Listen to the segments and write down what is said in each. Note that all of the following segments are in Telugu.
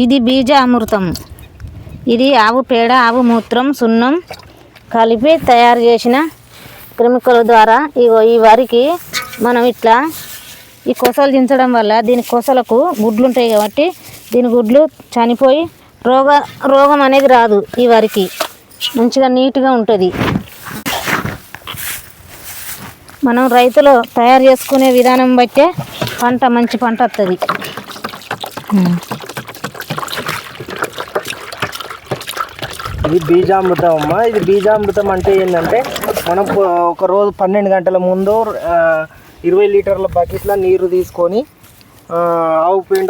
ఇది బీజ అమృతం. ఇది ఆవు పేడ, ఆవు మూత్రం, సున్నం కలిపి తయారు చేసిన కెమికల్ ద్వారా ఈ వరికి మనం ఇట్లా ఈ కొసలు దించడం వల్ల దీని కొసలకు గుడ్లు ఉంటాయి కాబట్టి దీని గుడ్లు చనిపోయి రోగం అనేది రాదు. ఈ వరికి మంచిగా నీట్గా ఉంటుంది. మనం రైతులు తయారు చేసుకునే విధానం బట్టే మంచి పంట వస్తుంది. ఇది బీజామృతం అమ్మ. ఇది బీజామృతం అంటే ఏంటంటే మనం ఒక రోజు 12 గంటల ముందు 20 లీటర్ల బకెట్ల నీరు తీసుకొని ఆవు పెండ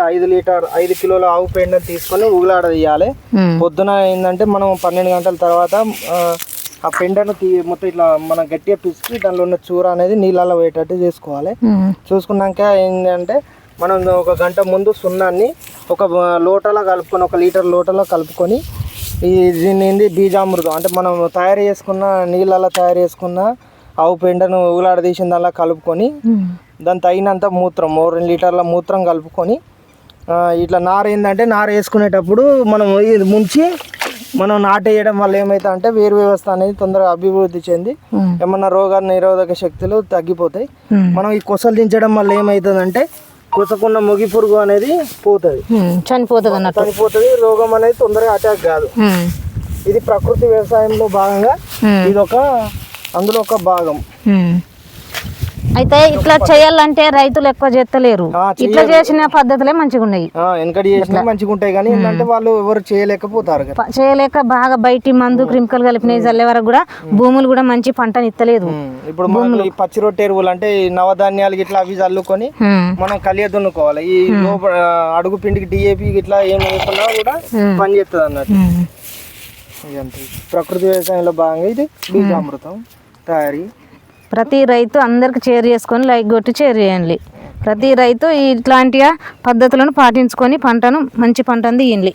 5 కిలోల ఆవు పెండని తీసుకొని ఉగులాడదీయాలి. పొద్దున ఏంటంటే మనం 12 గంటల తర్వాత ఆ పెండను మొత్తం ఇట్లా మనం గట్టిగా పిసికి దానిలో ఉన్న చూర అనేది నీళ్ళలో పోయేటట్టు చేసుకోవాలి. చూసుకున్నాక ఏంటంటే మనం ఒక గంట ముందు సున్నాన్ని ఒక లోటలో కలుపుకొని, 1 లీటర్ లోటలో కలుపుకొని దీన్ని బీజామృతం అంటే మనం తయారు చేసుకున్న నీళ్ళలో తయారు చేసుకున్న ఆవు పెండను ఊలాడదీసిన దానిలో కలుపుకొని దాని తగినంత మూత్రం 2 లీటర్ల మూత్రం కలుపుకొని ఇట్లా నారు ఏంటంటే నారు వేసుకునేటప్పుడు మనం ఇది ముంచి మనం నాటేయడం వల్ల ఏమవుతుంది అంటే వేరు వ్యవస్థ అనేది తొందరగా అభివృద్ధి చెంది ఏమన్నా రోగ నిరోధక శక్తులు తగ్గిపోతాయి. మనం ఈ కొసలు దించడం వల్ల ఏమవుతుంది అంటే కొసకున్న మొగి పురుగు అనేది పోతుంది, చనిపోతుంది. రోగం అనేది తొందరగా అటాక్ కాదు. ఇది ప్రకృతి వ్యవసాయంలో భాగంగా అందులో ఒక భాగం. అయితే ఇట్లా చేయాలంటే రైతులు ఎక్కువ చేస్తలేరు. ఇట్లా చేసిన పద్ధతులే మంచిగా ఉన్నాయి. వెనకటి చేసిన మంచిగా ఉంటాయి కానీ ఏంటంటే వాళ్ళు ఎవరు చేయలేక బాగా బయటి మందు కెమికల్ కలిపినవి చల్లే వరకు కూడా భూములు కూడా మంచి పంటని ఇస్తలేదు. ఇప్పుడు మనం ఈ పచ్చి రొట్టె ఎరువులు అంటే ఈ నవధాన్యాలు ఇట్లా అవి చల్లుకొని మనం కలియ దున్నుకోవాలి. ఈ అడుగు పిండికి డిఏపి ఇట్లా ఏం వేసుకున్నా కూడా పని చేస్తుంది అన్నట్టు. ప్రకృతి వ్యవసాయంలో భాగంగా ఇది బీజామృతం తయారీ. ప్రతి రైతు అందరికి షేర్ చేసుకొని లైక్ కొట్టి షేర్ చేయండి. ప్రతి రైతు ఇట్లాంటి పద్ధతులను పాటించుకొని మంచి పంటను తీయండి.